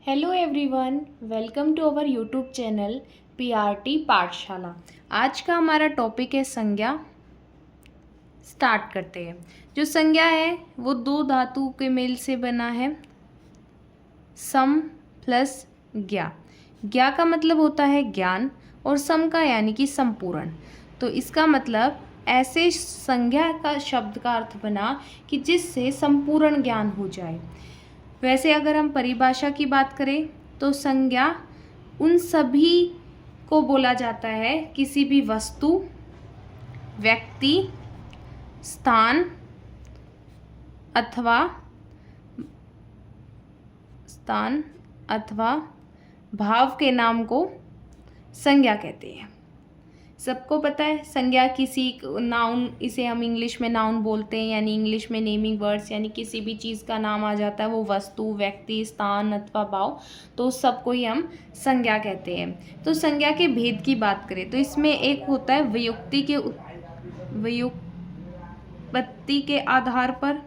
Hello everyone, welcome to our YouTube channel PRT Pathshala. आज का हमारा टॉपिक है संज्ञा। स्टार्ट करते हैं। जो संज्ञा है वो दो धातु के मेल से बना है, सम प्लस ज्ञा। ज्ञा का मतलब होता है ज्ञान और सम का यानी कि संपूर्ण। तो इसका मतलब ऐसे संज्ञा का शब्द का अर्थ बना कि जिससे संपूर्ण ज्ञान हो जाए। वैसे अगर हम परिभाषा की बात करें तो संज्ञा उन सभी को बोला जाता है किसी भी वस्तु, व्यक्ति, स्थान अथवा भाव के नाम को संज्ञा कहते हैं। सबको पता है संज्ञा किसी नाउन, इसे हम इंग्लिश में नाउन बोलते हैं, यानी इंग्लिश में नेमिंग वर्ड्स, यानी किसी भी चीज़ का नाम आ जाता है, वो वस्तु, व्यक्ति, स्थान अथवा भाव, तो सबको ही हम संज्ञा कहते हैं। तो संज्ञा के भेद की बात करें तो इसमें एक होता है व्युत्पत्ति के आधार पर,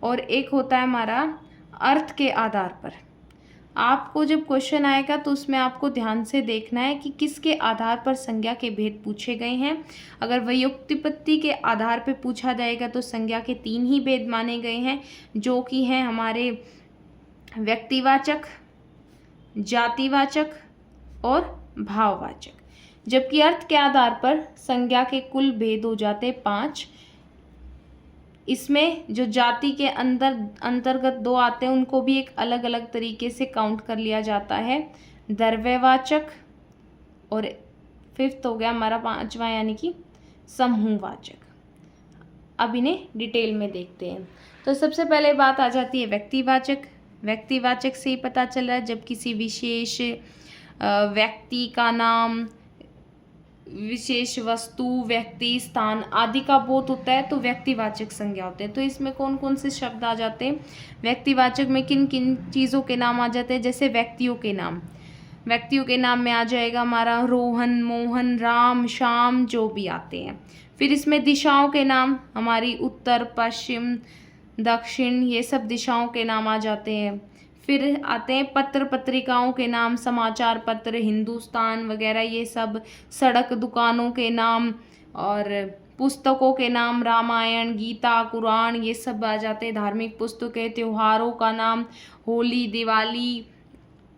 और एक होता है हमारा अर्थ के आधार पर। आपको जब क्वेश्चन आएगा तो उसमें आपको ध्यान से देखना है कि किसके आधार पर संज्ञा के भेद पूछे गए हैं। अगर व्युत्पत्ति के आधार पर पूछा जाएगा तो संज्ञा के 3 ही भेद माने गए हैं, जो कि हैं हमारे व्यक्तिवाचक, जातिवाचक और भाववाचक। जबकि अर्थ के आधार पर संज्ञा के कुल भेद हो जाते 5। इसमें जो जाति के अंतर्गत 2 आते हैं उनको भी एक अलग अलग तरीके से काउंट कर लिया जाता है, द्रव्यवाचक, और 5th हो गया हमारा 5वां यानी कि समूहवाचक। अब इन्हें डिटेल में देखते हैं। तो सबसे पहले बात आ जाती है व्यक्तिवाचक। व्यक्तिवाचक से ही पता चल रहा है जब किसी विशेष व्यक्ति का नाम, विशेष वस्तु, व्यक्ति, स्थान आदि का बोध होता है तो व्यक्तिवाचक संज्ञा होते हैं। तो इसमें कौन कौन से शब्द आ जाते हैं? व्यक्तिवाचक में किन किन चीज़ों के नाम आ जाते हैं? जैसे व्यक्तियों के नाम, व्यक्तियों के नाम में आ जाएगा हमारा रोहन, मोहन, राम, श्याम, जो भी आते हैं। फिर इसमें दिशाओं के नाम, हमारी उत्तर, पश्चिम, दक्षिण, ये सब दिशाओं के नाम आ जाते हैं। फिर आते हैं पत्र पत्रिकाओं के नाम, समाचार पत्र, हिंदुस्तान वगैरह, ये सब। सड़क, दुकानों के नाम, और पुस्तकों के नाम, रामायण, गीता, कुरान, ये सब आ जाते हैं। धार्मिक पुस्तकें, त्योहारों का नाम, होली, दिवाली,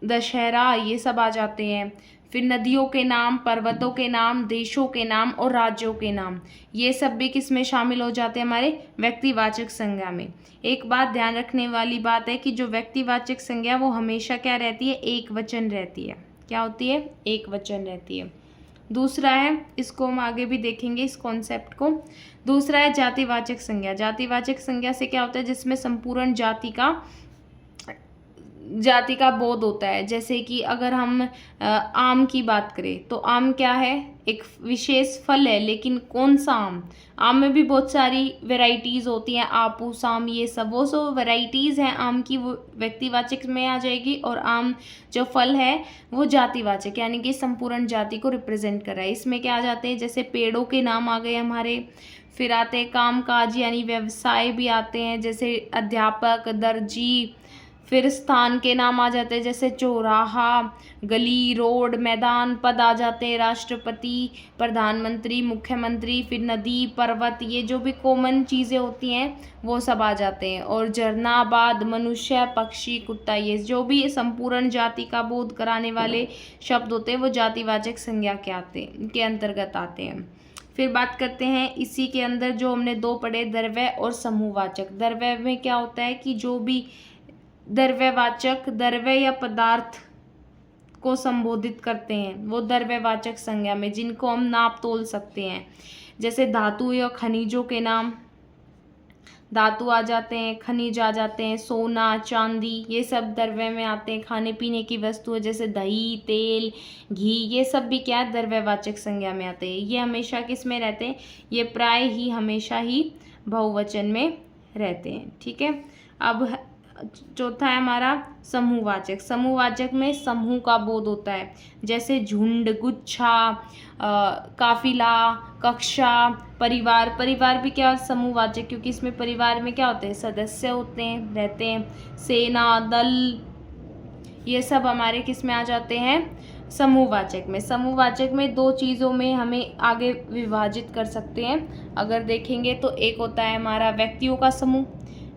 दशहरा, ये सब आ जाते हैं। फिर नदियों के नाम, पर्वतों के नाम, देशों के नाम और राज्यों के नाम, ये सब भी किस में शामिल हो जाते हैं? हमारे व्यक्तिवाचक संज्ञा में। एक बात ध्यान रखने वाली बात है कि जो व्यक्तिवाचक संज्ञा वो हमेशा क्या रहती है? एक वचन रहती है। क्या होती है? एक वचन रहती है। दूसरा है, इसको हम आगे भी देखेंगे इस कॉन्सेप्ट को। दूसरा है जातिवाचक संज्ञा। जातिवाचक संज्ञा से क्या होता है? जिसमें संपूर्ण जाति का बोध होता है। जैसे कि अगर हम आम की बात करें तो आम क्या है? एक विशेष फल है, लेकिन कौन सा आम? आम में भी बहुत सारी वैरायटीज़ होती हैं, आपूस आम, ये सब, वो सब वैरायटीज़ हैं आम की, वो व्यक्तिवाचक में आ जाएगी। और आम जो फल है वो जातिवाचक, यानी कि संपूर्ण जाति को रिप्रेजेंट कर रहा है। इसमें क्या आ जाते हैं? जैसे पेड़ों के नाम आ गए हमारे। फिर आते हैं काम काज यानी व्यवसाय भी आते हैं, जैसे अध्यापक, दर्जी। फिर स्थान के नाम आ जाते हैं, जैसे चौराहा, गली, रोड, मैदान। पद आ जाते हैं, राष्ट्रपति, प्रधानमंत्री, मुख्यमंत्री। फिर नदी, पर्वत, ये जो भी कॉमन चीज़ें होती हैं वो सब आ जाते हैं। और झरना, बाद, मनुष्य, पक्षी, कुत्ता, ये जो भी संपूर्ण जाति का बोध कराने वाले शब्द होते हैं वो जातिवाचक संज्ञा के अंतर्गत आते हैं। फिर बात करते हैं इसी के अंदर जो हमने 2 पढ़े, द्रव्य और समूहवाचक। द्रव्य में क्या होता है कि जो भी द्रव्यवाचक, द्रव्य या पदार्थ को संबोधित करते हैं वो द्रव्यवाचक संज्ञा में, जिनको हम नाप तोल सकते हैं। जैसे धातु या खनिजों के नाम, धातु आ जाते हैं, खनिज आ जाते हैं, सोना, चांदी, ये सब द्रव्य में आते हैं। खाने पीने की वस्तुएं जैसे दही, तेल, घी, ये सब भी क्या है? द्रव्यवाचक संज्ञा में आते हैं। ये हमेशा किस में रहते हैं? ये प्राय ही हमेशा ही बहुवचन में रहते हैं। ठीक है। अब चौथा है हमारा समूहवाचक। समूहवाचक में समूह का बोध होता है, जैसे झुंड, गुच्छा, काफिला, कक्षा, परिवार, परिवार भी क्या समूहवाचक, क्योंकि इसमें परिवार में क्या होते हैं, सदस्य होते हैं, रहते हैं। सेना, दल, ये सब हमारे किस में आ जाते हैं, समूहवाचक में। समूहवाचक में दो चीज़ों में हमें आगे विभाजित कर सकते हैं अगर देखेंगे तो। एक होता है हमारा व्यक्तियों का समूह,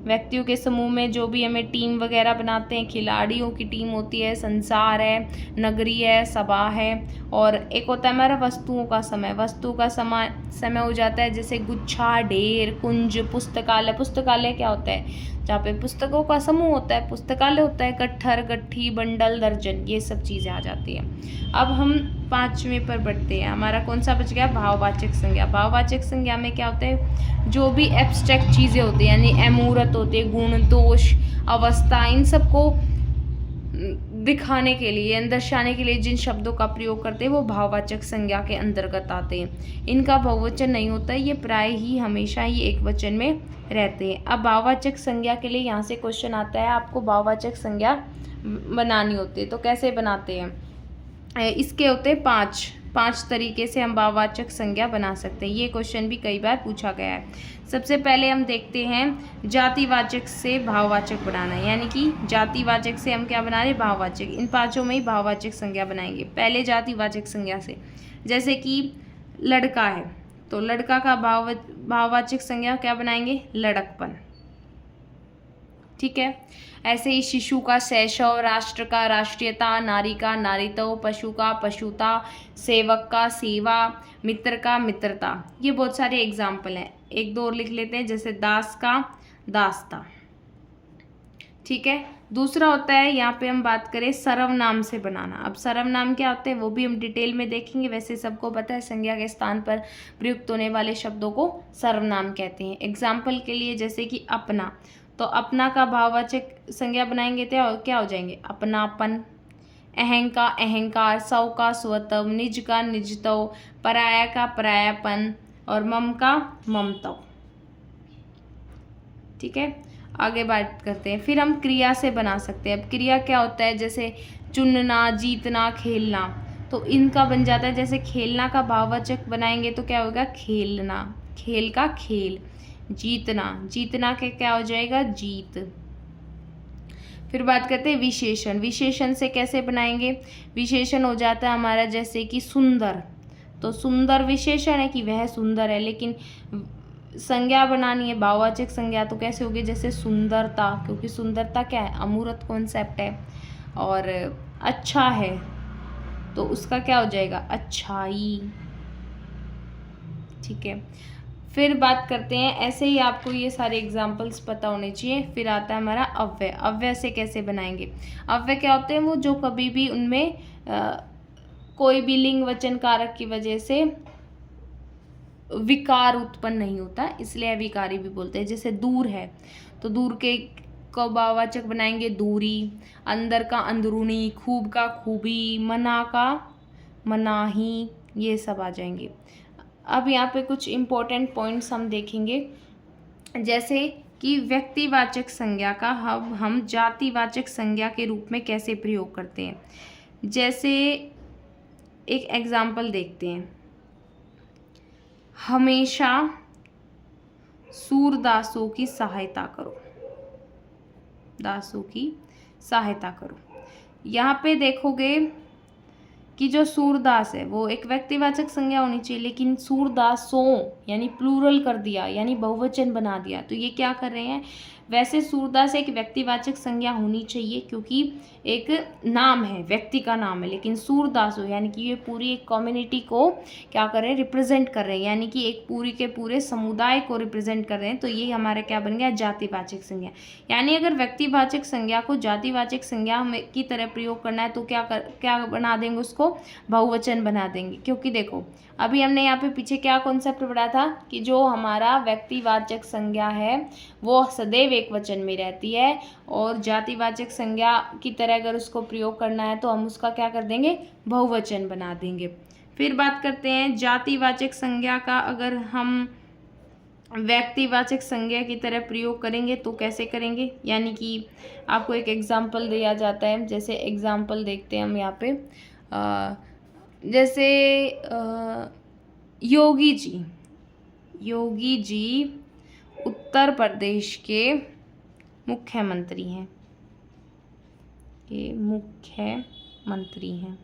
व्यक्तियों के समूह में जो भी हमें टीम वगैरह बनाते हैं, खिलाड़ियों की टीम होती है, संसार है, नगरी है, सभा है। और एक होता है हमारा वस्तुओं का समय, वस्तु का समय हो जाता है जैसे गुच्छा, ढेर, कुंज, पुस्तकालय। पुस्तकालय क्या होता है, जहाँ पे पुस्तकों का समूह होता है। पुस्तकालय होता है गट्ठर, गट्ठी, बंडल, दर्जन, ये सब चीज़ें आ जाती हैं। अब हम 5वें पर बढ़ते हैं। हमारा कौन सा बच गया, भाववाचक संज्ञा। भाववाचक संज्ञा में क्या होता है, जो भी एब्स्ट्रैक्ट चीज़ें होती हैं, यानी अमूर्त होते हैं, गुण, दोष, अवस्था, इन सबको दिखाने के लिए, दर्शाने के लिए जिन शब्दों का प्रयोग करते हैं वो भाववाचक संज्ञा के अंतर्गत आते हैं। इनका बहुवचन नहीं होता है, ये प्राय ही हमेशा ही एक वचन में रहते हैं। अब भाववाचक संज्ञा के लिए यहाँ से क्वेश्चन आता है, आपको भाववाचक संज्ञा बनानी होती है तो कैसे बनाते हैं। इसके होते हैं पांच तरीके से हम भाववाचक संज्ञा बना सकते हैं। ये क्वेश्चन भी कई बार पूछा गया है। सबसे पहले हम देखते हैं जातिवाचक से भाववाचक बनाना, यानी कि जातिवाचक से हम क्या बना रहे, भाववाचक। इन पांचों में ही भाववाचक संज्ञा बनाएंगे। पहले जातिवाचक संज्ञा से, जैसे कि लड़का है तो लड़का का भाववाचक संज्ञा क्या बनाएंगे, लड़कपन। ठीक है। ऐसे ही शिशु का शैशव, राष्ट्र का राष्ट्रीयता, नारी का नारीत्व, पशु का पशुता, सेवक का सेवा, मित्र का मित्रता। ये बहुत सारे एग्जाम्पल हैं, एक दो और लिख लेते हैं, जैसे दास का दासता। ठीक है। दूसरा होता है, यहाँ पे हम बात करें सर्वनाम से बनाना। अब सर्वनाम क्या होते हैं वो भी हम डिटेल में देखेंगे। वैसे सबको पता है संज्ञा के स्थान पर प्रयुक्त होने वाले शब्दों को सर्वनाम कहते हैं। एग्जाम्पल के लिए जैसे कि अपना, तो अपना का भाववाचक संज्ञा बनाएंगे तो क्या हो जाएंगे, अपनापन। अहं का अहंकार, स्व का स्वत्व, निज का निजत्व, पराया का परायापन और मम का ममत्व। ठीक है। आगे बात करते हैं। फिर हम क्रिया से बना सकते हैं। अब क्रिया क्या होता है, जैसे चुनना, जीतना, खेलना। तो इनका बन जाता है, जैसे खेलना का भाववाचक बनाएंगे तो क्या होगा, खेलना, खेल का खेल। जीतना, जीतना के क्या हो जाएगा, जीत। फिर बात करते हैं विशेषण। विशेषण से कैसे बनाएंगे, विशेषण हो जाता है हमारा जैसे कि सुंदर, तो सुंदर विशेषण है कि वह सुंदर है, लेकिन संज्ञा बनानी है भाववाचक संज्ञा तो कैसे होगी, जैसे सुंदरता, क्योंकि सुंदरता क्या है, अमूर्त कॉन्सेप्ट है। और अच्छा है तो उसका क्या हो जाएगा, अच्छाई। ठीक है। फिर बात करते हैं, ऐसे ही आपको ये सारे एग्जाम्पल्स पता होने चाहिए। फिर आता है हमारा अव्यय। अव्यय से कैसे बनाएंगे, अव्यय क्या होते हैं, वो जो कभी भी उनमें कोई भी लिंग वचन कारक की वजह से विकार उत्पन्न नहीं होता, इसलिए अविकारी भी बोलते हैं। जैसे दूर है तो दूर के को भाववाचक बनाएंगे दूरी, अंदर का अंदरूनी, खूब का खूबी, मना का मनाही, ये सब आ जाएंगे। अब यहाँ पे कुछ इम्पोर्टेंट पॉइंट्स हम देखेंगे, जैसे कि व्यक्तिवाचक संज्ञा का हम जातिवाचक संज्ञा के रूप में कैसे प्रयोग करते हैं। जैसे एक एग्जाम्पल देखते हैं, हमेशा सूरदासों की सहायता करो, दासों की सहायता करो। यहाँ पे देखोगे कि जो सूरदास है वो एक व्यक्तिवाचक संज्ञा होनी चाहिए, लेकिन सूरदासों यानी प्लूरल कर दिया, यानी बहुवचन बना दिया। तो ये क्या कर रहे हैं, वैसे सूरदास एक व्यक्तिवाचक संज्ञा होनी चाहिए क्योंकि एक नाम है, व्यक्ति का नाम है, लेकिन सूरदासों यानी कि ये पूरी एक कम्युनिटी को क्या कर रहे हैं, रिप्रेजेंट कर रहे हैं, यानी कि एक पूरी के पूरे समुदाय को रिप्रेजेंट कर रहे हैं। तो ये हमारा क्या बन गया, जातिवाचक संज्ञा। यानी अगर व्यक्तिवाचक संज्ञा को जातिवाचक संज्ञा की तरह प्रयोग करना है तो क्या बना देंगे, उसको बहुवचन बना देंगे। क्योंकि देखो अभी हमने यहाँ पे पीछे क्या कॉन्सेप्ट पढ़ा था कि जो हमारा व्यक्तिवाचक संज्ञा है वो सदैव एक वचन में रहती है, और जातिवाचक संज्ञा की तरह अगर उसको प्रयोग करना है तो हम उसका क्या कर देंगे, बहुवचन बना देंगे। फिर बात करते हैं जातिवाचक संज्ञा का अगर हम व्यक्तिवाचक संज्ञा की तरह प्रयोग करेंगे तो कैसे करेंगे, यानी कि आपको एक एग्जाम्पल दिया जाता है। जैसे एग्जाम्पल देखते हैं हम यहाँ पे, जैसे योगी जी, योगी जी उत्तर प्रदेश के मुख्यमंत्री हैं, ये मुख्यमंत्री हैं।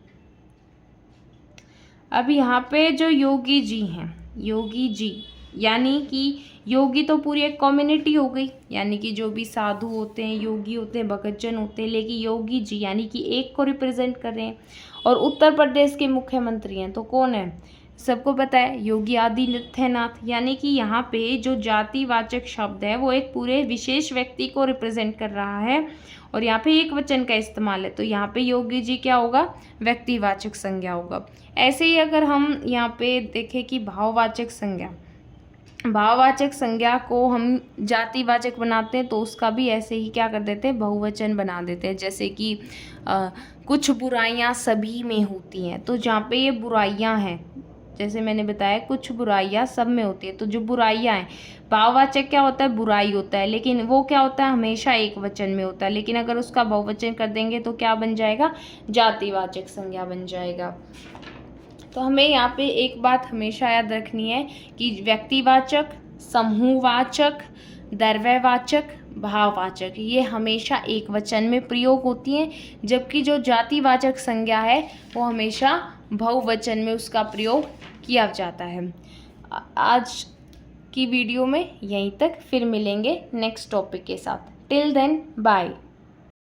अब यहाँ पे जो योगी जी हैं, योगी जी यानी कि योगी तो पूरी एक कम्युनिटी हो गई, यानी कि जो भी साधु होते हैं, योगी होते हैं, भगतजन होते हैं, लेकिन योगी जी यानी कि एक को रिप्रेजेंट कर रहे हैं। और उत्तर प्रदेश के मुख्यमंत्री हैं तो कौन है, सबको पता है, योगी आदित्यनाथ। यानी कि यहाँ पे जो जातिवाचक शब्द है वो एक पूरे विशेष व्यक्ति को रिप्रेजेंट कर रहा है और यहाँ पे एक वचन का इस्तेमाल है, तो यहाँ पे योगी जी क्या होगा, व्यक्तिवाचक संज्ञा होगा। ऐसे ही अगर हम यहाँ पे देखें कि भाववाचक संज्ञा, भाववाचक संज्ञा को हम जातिवाचक बनाते हैं तो उसका भी ऐसे ही क्या कर देते हैं, बहुवचन बना देते हैं। जैसे कि कुछ बुराइयां सभी में होती हैं, तो जहाँ पे ये बुराइयां हैं, जैसे मैंने बताया कुछ बुराइयां सब में होती है, तो जो बुराइयां हैं, भाववाचक क्या होता है, बुराई होता है, लेकिन वो क्या होता है, हमेशा एक वचन में होता है। लेकिन अगर उसका बहुवचन कर देंगे तो क्या बन जाएगा, जातिवाचक संज्ञा बन जाएगा। तो हमें यहाँ पे एक बात हमेशा याद रखनी है कि व्यक्तिवाचक, समूहवाचक, द्रव्यवाचक, भाववाचक ये हमेशा एक वचन में प्रयोग होती हैं, जबकि जो जातिवाचक संज्ञा है वो हमेशा बहुवचन में उसका प्रयोग किया जाता है। आज की वीडियो में यहीं तक, फिर मिलेंगे नेक्स्ट टॉपिक के साथ। Till then bye.